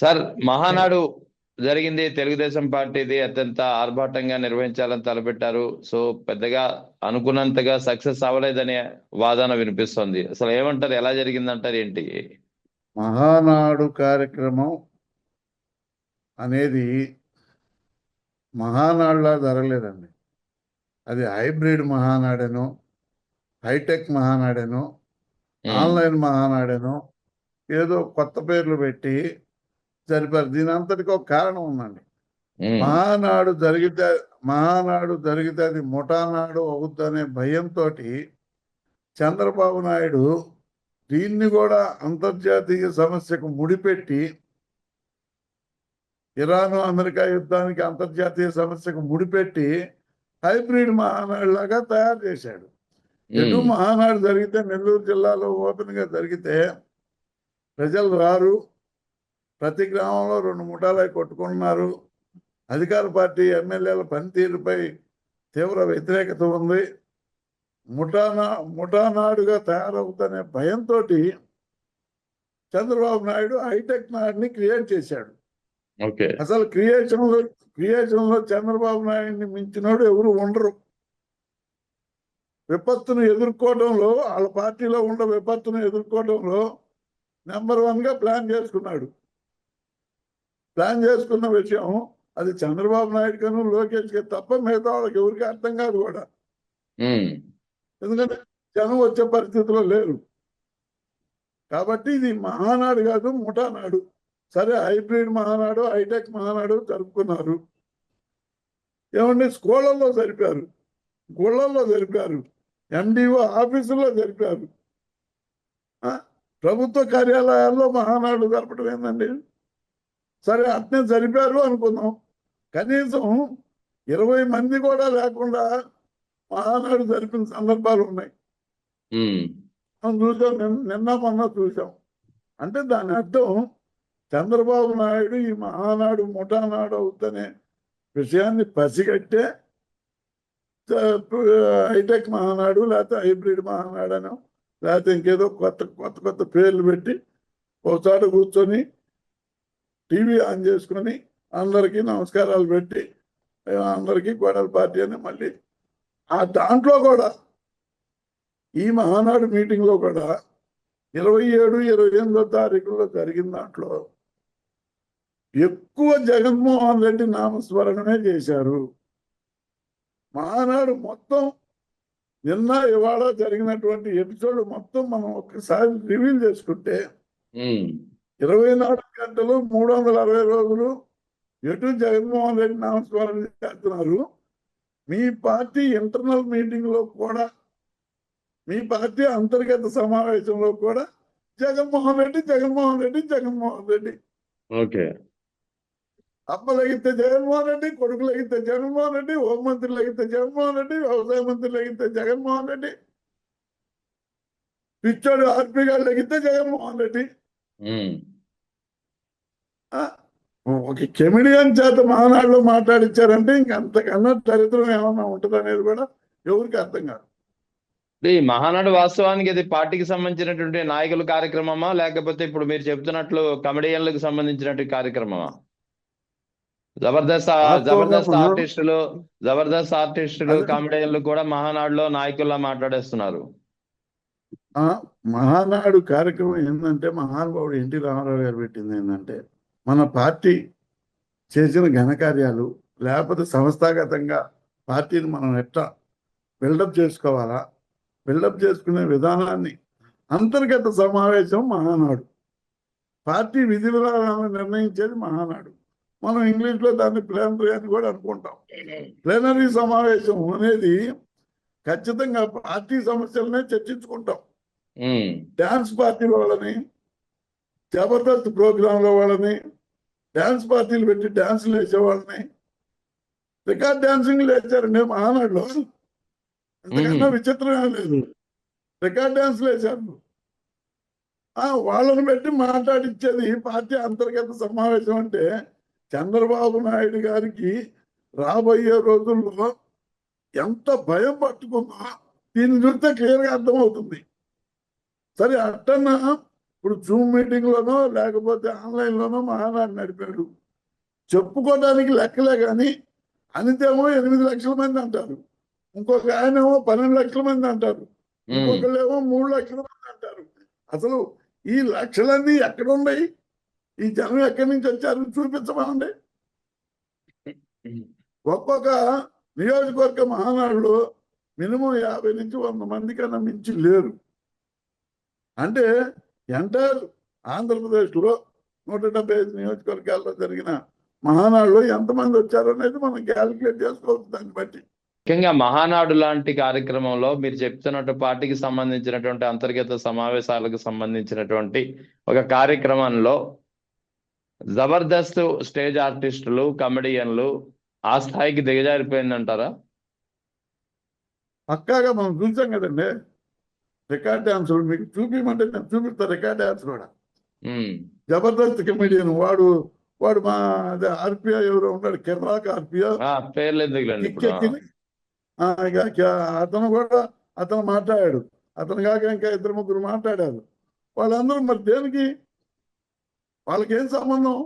Sir, Mahanadu జరిగింది తెలుగుదేశం పార్టీది, అత్యంత ఆర్భాటంగా నిర్వహించాలని తలపెట్టారు. సో పెద్దగా అనుకున్నంతగా సక్సెస్ అవ్వలేదనే వాదన వినిపిస్తుంది. అసలు ఏమంటారు, ఎలా జరిగిందంటారు, ఏంటి? మహానాడు కార్యక్రమం అనేది మహానాడులా జరగలేదండి. అది హైబ్రిడ్ మహానాడేనో, హైటెక్ మహానాడేనో, ఉమ్, ఆన్లైన్ మహానాడేనో ఏదో కొత్త పేర్లు పెట్టి జరిపారు. దీని అంతటికి ఒక కారణం ఉందండి. ఉమ్, మహానాడు జరిగితే మహానాడు జరిగితే అది ముఠానాడు అవుద్దనే భయంతో చంద్రబాబు నాయుడు దీన్ని కూడా అంతర్జాతీయ సమస్యకు ముడిపెట్టి, ఇరాను అమెరికా యుద్ధానికి అంతర్జాతీయ సమస్యకు ముడిపెట్టి హైబ్రిడ్ మహానాడు లాగా తయారు చేశాడు. ఎటు ఉమ్, మహానాడు జరిగితే నెల్లూరు జిల్లాలో ఓపెన్గా జరిగితే ప్రజలు రారు, ప్రతి గ్రామంలో 2 ముఠాలై కొట్టుకుంటున్నారు, అధికార పార్టీ ఎమ్మెల్యేల పనితీరుపై తీవ్ర వ్యతిరేకత ఉంది, ముఠానాడుగా తయారవుతనే భయంతో చంద్రబాబు నాయుడు హైటెక్ నాయుడిని క్రియేట్ చేశాడు. ఓకే. అసలు క్రియేషన్లో చంద్రబాబు నాయుడిని మించినోడు ఎవరు ఉండరు. విపత్తును ఎదుర్కోవడంలో, వాళ్ళ పార్టీలో ఉన్న విపత్తును ఎదుర్కోవడంలో నెంబర్ 1గా ప్లాన్ చేసుకున్నాడు. ప్లాన్ చేసుకున్న విషయం అది చంద్రబాబు నాయుడు కను లోకేష్కి తప్ప మిగతా వాళ్ళకి ఎవరికి అర్థం కాదు కూడా. ఉమ్, ఎందుకంటే జనం వచ్చే పరిస్థితిలో లేరు. కాబట్టి ఇది మహానాడు కాదు, ముఠానాడు. సరే, హైబ్రిడ్ మహానాడు, హైటెక్ మహానాడు జరుపుకున్నారు. ఏమంటే స్కూళ్ళల్లో జరిపారు, గుళ్ళల్లో జరిపారు, ఎండిఓ ఆఫీసుల్లో జరిపారు. ప్రభుత్వ కార్యాలయాల్లో మహానాడు జరపడం ఏందండి? సరే, అట్నే జరిపారు అనుకుందాం. కనీసం 20 మంది కూడా లేకుండా మహానాడు జరిపిన సందర్భాలు ఉన్నాయి. మనం చూసాం, నిన్న మొన్న చూసాం. అంటే దాని అర్థం చంద్రబాబు నాయుడు ఈ మహానాడు ముఠానాడు అవుతనే విషయాన్ని పసిగట్టే హైటెక్ మహానాడు, లేకపోతే హైబ్రిడ్ మహానాడు అనో, లేకపోతే ఇంకేదో కొత్త కొత్త కొత్త పేర్లు పెట్టి ఒకసారి కూర్చొని టీవీ ఆన్ చేసుకొని అందరికీ నమస్కారాలు పెట్టి అందరికీ గొడవల పార్టీ అని మళ్ళీ ఆ దాంట్లో కూడా ఈ మహానాడు మీటింగ్లో కూడా 27, 28 తారీఖుల్లో జరిగిన దాంట్లో ఎక్కువ జగన్మోహన్ రెడ్డి నామస్మరణమే చేశారు. మహానాడు మొత్తం నిన్న ఇవాళ జరిగినటువంటి ఎపిసోడ్ మొత్తం మనం ఒక్కసారి రివీల్ చేసుకుంటే 24 గంటలు 360 రోజులు ఎటు జగన్మోహన్ రెడ్డి నామస్మరణ చేస్తున్నారు. మీ పార్టీ ఇంటర్నల్ మీటింగ్ లో కూడా, మీ పార్టీ అంతర్గత సమావేశంలో కూడా జగన్మోహన్ రెడ్డి జగన్మోహన్ రెడ్డి జగన్మోహన్ రెడ్డి. ఓకే. అమ్మలగితే జగన్మోహన్ రెడ్డి, కొడుకులగితే జగన్మోహన్ రెడ్డి, హోంమంత్రులగితే జగన్మోహన్ రెడ్డి, వ్యవసాయ మంత్రులగితే జగన్మోహన్ రెడ్డి, పిచ్చోడు ఆర్పీ గారు లగితే జగన్మోహన్ రెడ్డి. ఒక కెమిడియన్ చేత మహానాడులో మాట్లాడించారంటే ఇంకంతకన్నా దరిద్రం ఏమన్నా ఉంటుంది అనేది కూడా ఎవరికి అర్థం కాదు. ఈ మహానాడు వాస్తవానికి అది పార్టీకి సంబంధించినటువంటి నాయకుల కార్యక్రమమా, లేకపోతే ఇప్పుడు మీరు చెప్తున్నట్లు కమెడియన్లకు సంబంధించినటువంటి కార్యక్రమమా? జబర్దస్త్ వాస్తవంగా జబర్దస్త్ ఆర్టిస్టులు జబర్దస్త్ ఆర్టిస్టులు కామెడియన్లు కూడా మహానాడులో నాయకుల్లా మాట్లాడేస్తున్నారు. మహానాడు కార్యక్రమం ఏంటంటే, మహానుభావుడు ఎన్టీ రామారావు గారు పెట్టింది ఏంటంటే, మన పార్టీ చేసిన ఘనకార్యాలు, లేకపోతే సంస్థాగతంగా పార్టీని మనం ఎట్లా బిల్డప్ చేసుకోవాలా, బిల్డప్ చేసుకునే విధానాన్ని అంతర్గత సమావేశం మహానాడు. పార్టీ విధి విధానాలను నిర్ణయించేది మహానాడు. మనం ఇంగ్లీష్లో దాన్ని ప్లేనరీ అని కూడా అనుకుంటాం. ప్లేనరీ సమావేశం అనేది ఖచ్చితంగా పార్టీ సమస్యలనే చర్చించుకుంటాం. డ్యాన్స్ పార్టీ వాళ్ళని, జబర్దస్త్ ప్రోగ్రాంల వాళ్ళని, డ్యాన్స్ పార్టీలు పెట్టి డ్యాన్సులు వేసేవాళ్ళని, రికార్డ్ డ్యాన్సింగ్ వేసారండి మహానాడులో. అంతకన్నా విచిత్రమే లేదు. రికార్డ్ డ్యాన్సులు వేశారు. వాళ్ళని పెట్టి మాట్లాడించేది పార్టీ అంతర్గత సమావేశం. అంటే చంద్రబాబు నాయుడు గారికి రాబోయే రోజుల్లో ఎంత భయం పట్టుకుందో దీన్ని చూస్తే క్లియర్గా అర్థమవుతుంది. సరే, అట్టన్నా ఇప్పుడు జూమ్ మీటింగ్లోనో లేకపోతే ఆన్లైన్లోనో మహానాడు నడిపాడు. చెప్పుకోవడానికి లెక్కలే కానీ అనితేమో 8 లక్షల మంది అంటారు, ఇంకొక ఆయనేమో 12 లక్షల మంది అంటారు, ఇంకొకళ్ళేమో 3 లక్షల మంది అంటారు. అసలు ఈ లక్షలన్నీ ఎక్కడ ఉన్నాయి? ఈ జనం ఎక్కడి నుంచి వచ్చారు చూపించమనండి. ఒక్కొక్క నియోజకవర్గ మహానాడులో మినిమం 50 నుంచి 100 మంది కన్నా మించి లేరు. అంటే ఎంటైర్ ఆంధ్రప్రదేశ్లో 175 నియోజకవర్గాల్లో జరిగిన మహానాడులో ఎంతమంది వచ్చారనేది మనం క్యాలిక్యులేట్ చేసుకోవచ్చు దాన్ని బట్టి. ముఖ్యంగా మహానాడు లాంటి కార్యక్రమంలో మీరు చెప్తున్నట్టు పార్టీకి సంబంధించినటువంటి అంతర్గత సమావేశాలకు సంబంధించినటువంటి ఒక కార్యక్రమంలో జబర్దస్త్ స్టేజ్ ఆర్టిస్టులు, కమెడియన్లు ఆ స్థాయికి దిగజారిపోయిందంటారా? పక్కాగా మనం చూసాం కదండి. రికార్డ్ డాన్సులు మీకు చూపించమంటే నేను చూపిస్తా. రికార్డ్ డాన్స్ కూడా జబర్దస్త్ కమెడియన్ వాడు మా అదే ఆర్పిఐ ఎవరో ఉన్నాడు, కిర్రాక్ ఆర్పిఐ పేర్లు ఎందుకులేండి ఇప్పుడు. అతను కూడా మాట్లాడాడు. అతను కాక ఇంకా 2-3 మాట్లాడారు. వాళ్ళందరూ మరి దేనికి? వాళ్ళకేం సంబంధం?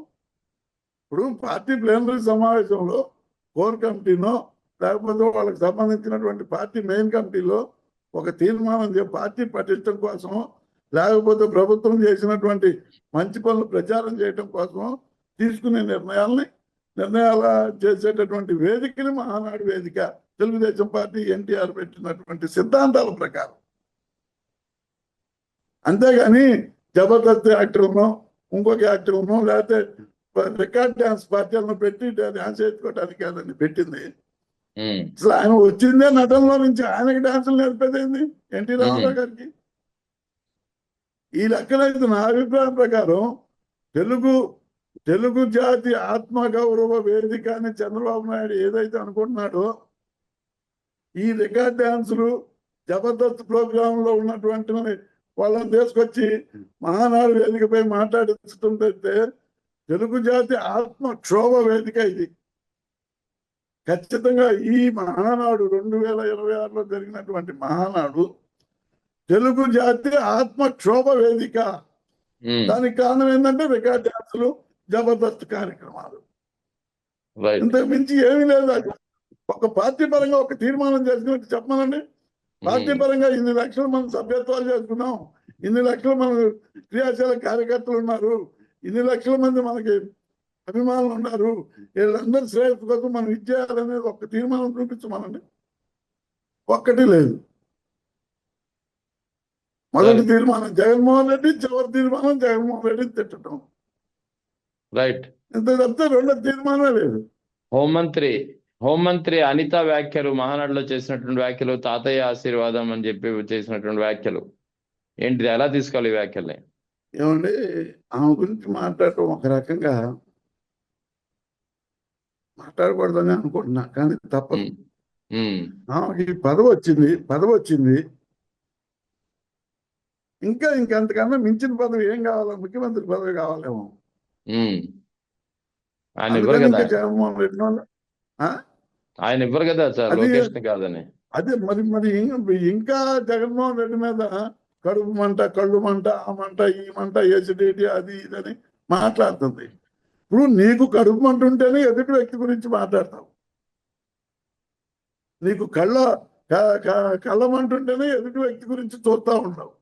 ఇప్పుడు పార్టీ ప్లేనరీ సమావేశంలో కోర్ కమిటీనో లేకపోతే వాళ్ళకి సంబంధించినటువంటి పార్టీ మెయిన్ కమిటీలో ఒక తీర్మానం పార్టీ పటిష్టం కోసం లేకపోతే ప్రభుత్వం చేసినటువంటి మంచి పనులు ప్రచారం చేయడం కోసం తీసుకునే నిర్ణయాలు చేసేటటువంటి వేదికని మహానాడు వేదిక, తెలుగుదేశం పార్టీ ఎన్టీఆర్ పెట్టినటువంటి సిద్ధాంతాల ప్రకారం. అంతేగాని జబర్దస్త్ యాక్టర్ను ఇంకొక యాక్టర్ను లేకపోతే రికార్డ్ డాన్స్ పార్టీలను పెట్టి డాన్స్ వేసుకోవడానికి కాదండి పెట్టింది. అసలు ఆయన వచ్చిందే నటనలో నుంచి, ఆయనకి డాన్సులు నేర్పేదేంది ఎన్టీ రామారావు గారికి. ఈ లెక్కనైతే నా అభిప్రాయం ప్రకారం తెలుగు జాతి ఆత్మగౌరవ వేదిక అని చంద్రబాబు నాయుడు ఏదైతే అనుకుంటున్నాడో, ఈ రికార్డ్ డాన్సులు జబర్దస్త్ ప్రోగ్రాంలో ఉన్నటువంటి వాళ్ళని తీసుకొచ్చి మహానాడు వేదికపై మాట్లాడిస్తుంటే తెలుగు జాతి ఆత్మక్షోభ వేదిక ఇది. ఖచ్చితంగా ఈ మహానాడు 2026లో జరిగినటువంటి మహానాడు తెలుగు జాతి ఆత్మక్షోభ వేదిక. దానికి కారణం ఏంటంటే రికార్డ్ డాన్సులు, జబర్దస్త్ కార్యక్రమాలు. ఇంతకు మించి ఏమీ లేదు. ఒక పార్టీ పరంగా ఒక తీర్మానం చేసుకున్నట్టు చెప్పమనండి. పార్టీ పరంగా 2 లక్షల మంది సభ్యత్వాలు చేసుకున్నాం, 2 లక్షల మంది క్రియాశీల కార్యకర్తలు ఉన్నారు, 2 లక్షల మంది మనకి అభిమానులు ఉన్నారు, వీళ్ళందరూ శ్రేయస్సు కోసం మనం ఇచ్చేయాలనేది ఒక తీర్మానం చూపించమనండి. ఒక్కటి లేదు. మొదటి తీర్మానం జగన్మోహన్ రెడ్డి, చివరి తీర్మానం జగన్మోహన్ రెడ్డిని తిట్టడం. రైట్. ఇంత తప్పితే రెండో తీర్మానమే లేదు. హోంమంత్రి అనిత వ్యాఖ్యలు, మహానాడులో చేసినటువంటి వ్యాఖ్యలు, తాతయ్య ఆశీర్వాదం అని చెప్పి చేసినటువంటి వ్యాఖ్యలు ఏంటిది? ఎలా తీసుకోవాలి ఈ వ్యాఖ్యల్ని? ఏమండి, ఆమె గురించి మాట్లాడటం ఒక రకంగా మాట్లాడకూడదని అనుకుంటున్నా, కానీ తప్పదు. ఆమెకి పదవి వచ్చింది. ఇంకా అంతకన్నా మించిన పదవి ఏం కావాలా? ముఖ్యమంత్రి పదవి కావాలేమో. జగన్మోహన్ రెడ్డి ఆయన ఇవ్వరు కదా సార్, లోకేష్ కాదని. అదే మరి ఇంకా జగన్మోహన్ రెడ్డి మీద కడుపు మంట, కళ్ళు మంట, ఆ మంట, ఈ మంట, ఎసిడిటీ, అది ఇదని మాట్లాడుతుంది. ఇప్పుడు నీకు కడుపు మంట ఉంటేనే ఎదుటి వ్యక్తి గురించి మాట్లాడతావు. నీకు కళ్ళ మంట ఉంటేనే ఎదుటి వ్యక్తి గురించి చూస్తూ ఉంటావు.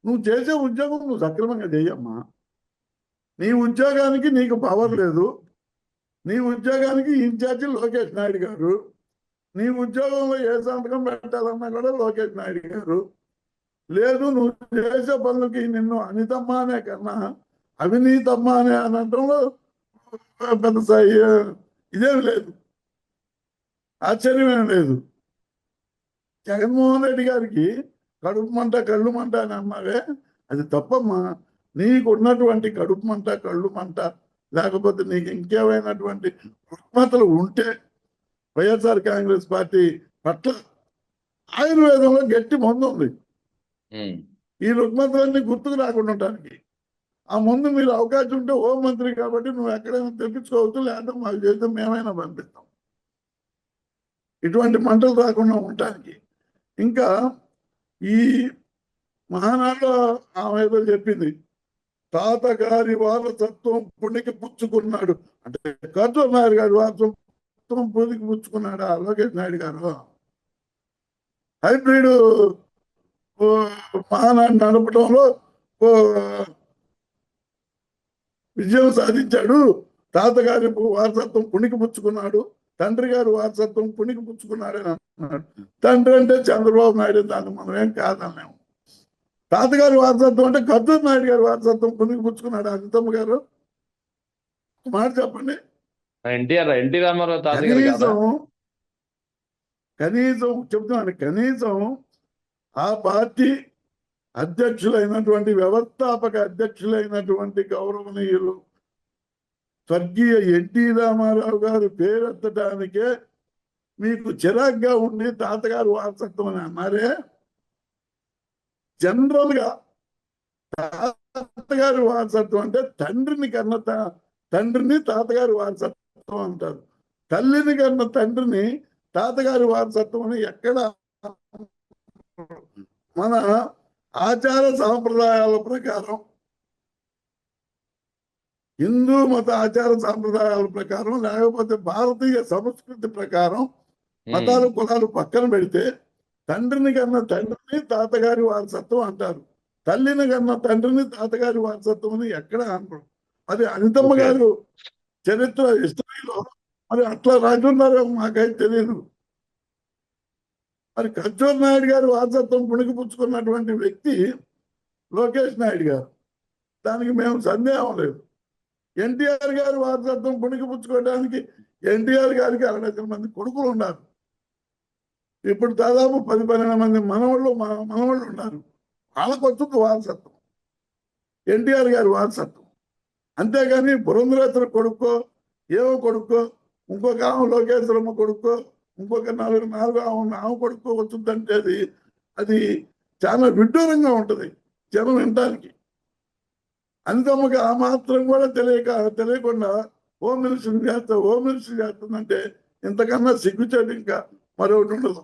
నువ్వు చేసే ఉద్యోగం నువ్వు సక్రమంగా చేయమ్మా. నీ ఉద్యోగానికి నీకు పవర్ లేదు. నీ ఉద్యోగానికి ఇన్ఛార్జి లోకేష్ నాయుడు గారు. నీ ఉద్యోగంలో ఏ సంతకం పెట్టాలన్నా కూడా లోకేష్ నాయుడు గారు. లేదు, నువ్వు చేసే పనులకి నిన్ను అనితమ్మ అనే కన్నా అవినీతమ్మ అనే అనటంలో పెద్ద ఇదేమి లేదు, ఆశ్చర్యమేం లేదు. జగన్మోహన్ రెడ్డి గారికి కడుపు మంట, కళ్ళు మంట అని అన్నావే, అది తప్పమ్మా. నీకు ఉన్నటువంటి కడుపు మంట, కళ్ళు మంట, లేకపోతే నీకు ఇంకేమైనటువంటి రుగ్మతలు ఉంటే వైఎస్ఆర్ కాంగ్రెస్ పార్టీ పట్ల ఆయుర్వేదంలో గట్టి మందు ఉంది. ఈ రుగ్మతలన్నీ గుర్తుకు రాకుండా ఉండడానికి ఆ ముందు మీరు అవకాశం ఉంటే హోంమంత్రి కాబట్టి నువ్వు ఎక్కడైనా తెప్పించుకోవచ్చు, లేకపోతే మాకు చేస్తే మేమైనా పంపిస్తాం, ఇటువంటి మంటలు రాకుండా ఉండటానికి. ఇంకా ఈ మహానాడులో ఆమె ఏదో చెప్పింది, తాతగారి వారసత్వం పుణికి పుచ్చుకున్నాడు అంటే కర్జూర్ నాయుడు గారి వారసత్వం పుణికి పుచ్చుకున్నాడా లోకేష్ నాయుడు గారు? హైబ్రిడ్ మహానాడు నడపడంలో ఓ విజయం సాధించాడు. తాతగారి వారసత్వం పుణికి పుచ్చుకున్నాడు, తండ్రి గారి వారసత్వం పుణికి పుచ్చుకున్నాడు అని అన్నాడు. తండ్రి అంటే చంద్రబాబు నాయుడు, దాన్ని మనం ఏం కాదన్నాము. తాతగారి వారసత్వం అంటే కర్జూర్ నాయుడు గారి వారసత్వం పుణికి పుచ్చుకున్నాడు. అనితమ్మ గారు మాట చెప్పండి. ఎన్టీ రామారావు తాతగారు కాదా? కనీసం చెప్తున్నాను, కనీసం ఆ పార్టీ అధ్యక్షులైనటువంటి, వ్యవస్థాపక అధ్యక్షులైనటువంటి గౌరవనీయులు స్వర్గీయ ఎన్టీ రామారావు గారు పేరెత్తడానికే మీకు చిరాగ్గా ఉండి తాతగారు వారసత్వం అని అన్నారే. జనరల్ గా తాతగారి వారసత్వం అంటే తండ్రిని తాతగారి వారసత్వం అంటారు. తల్లిని కన్న తండ్రిని తాతగారి వారసత్వం అని ఎక్కడ? మన ఆచార సాంప్రదాయాల ప్రకారం, హిందూ మత ఆచార సాంప్రదాయాల ప్రకారం, లేకపోతే భారతీయ సంస్కృతి ప్రకారం, మతాలు కులాలు పక్కన పెడితే తండ్రిని కన్న తండ్రిని తాతగారి వారసత్వం అంటారు. తల్లిని కన్న తండ్రిని తాతగారి వారసత్వం అని ఎక్కడ అంటారు? అది అనితమ్మ గారు చరిత్ర హిస్టరీలో మరి అట్లా రాజున్నారో మాకైతే తెలియదు. మరి కర్జూర్ నాయుడు గారి వారసత్వం పుణికిపుచ్చుకున్నటువంటి వ్యక్తి లోకేష్ నాయుడు గారు, దానికి మేము సందేహం లేదు. ఎన్టీఆర్ గారి వారసత్వం పుణికిపుచ్చుకోవడానికి ఎన్టీఆర్ గారికి 60 మంది కొడుకులు ఉన్నారు. ఇప్పుడు దాదాపు 10-12 మంది మనవాళ్ళు ఉన్నారు. వాళ్ళకు వస్తుంది వారసత్వం, ఎన్టీఆర్ గారి వారసత్వం. అంతేగాని పురంధరేశ్వర కొడుకో ఏవో కొడుకో, ఇంకొక ఆమె లోకేశ్వరమ్మ కొడుకో, ఇంకొక నాలుగు ఆమె కొడుకో వచ్చిందంటే అది చాలా విడ్డూరంగా ఉంటుంది జనం వినడానికి. అనితమ్మకి ఆ మాత్రం కూడా తెలియకుండా హోమ్ మినిస్టర్ చేస్తుందంటే ఇంతకన్నా సిగ్గుచేటు ఇంకా మరొకటి ఉండదు.